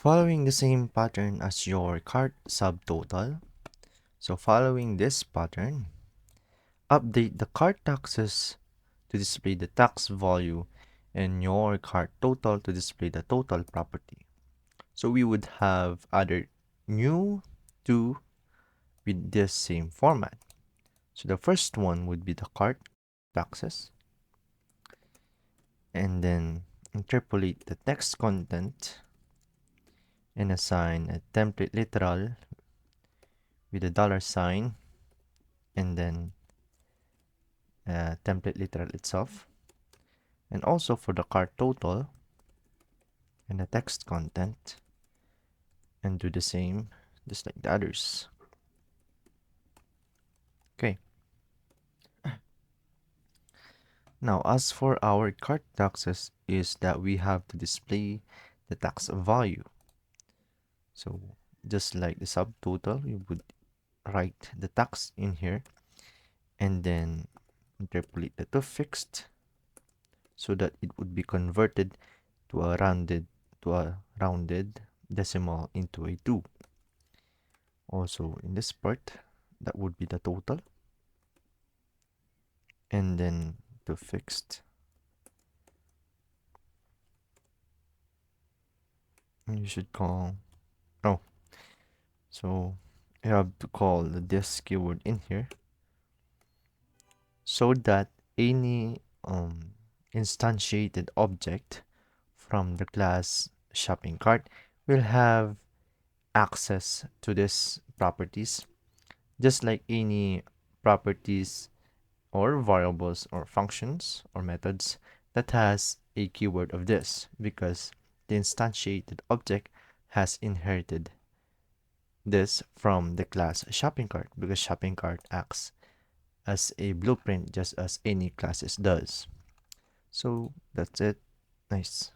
Following the same pattern as your cart subtotal, so following this pattern, update the cart taxes to display the tax value and your cart total to display the total property. So we would have other new two with this same format. So the first one would be the cart taxes, and then interpolate the text content and assign a template literal with a dollar sign and then template literal itself, and also for the cart total and the text content, and do the same just like the others. Okay, now as for our cart taxes is that we have to display the tax value. So just like the subtotal, we would write the tax in here and then interpolate the to fixed so that it would be converted to a rounded decimal into a 2. Also in this part, that would be the total, and then to fixed, you should call, oh, so you have to call this keyword in here so that any instantiated object from the class shopping cart will have access to these properties, just like any properties or variables or functions or methods that has a keyword of this, because the instantiated object has inherited this from the class shopping cart, because shopping cart acts as a blueprint just as any classes does. So that's it. Nice.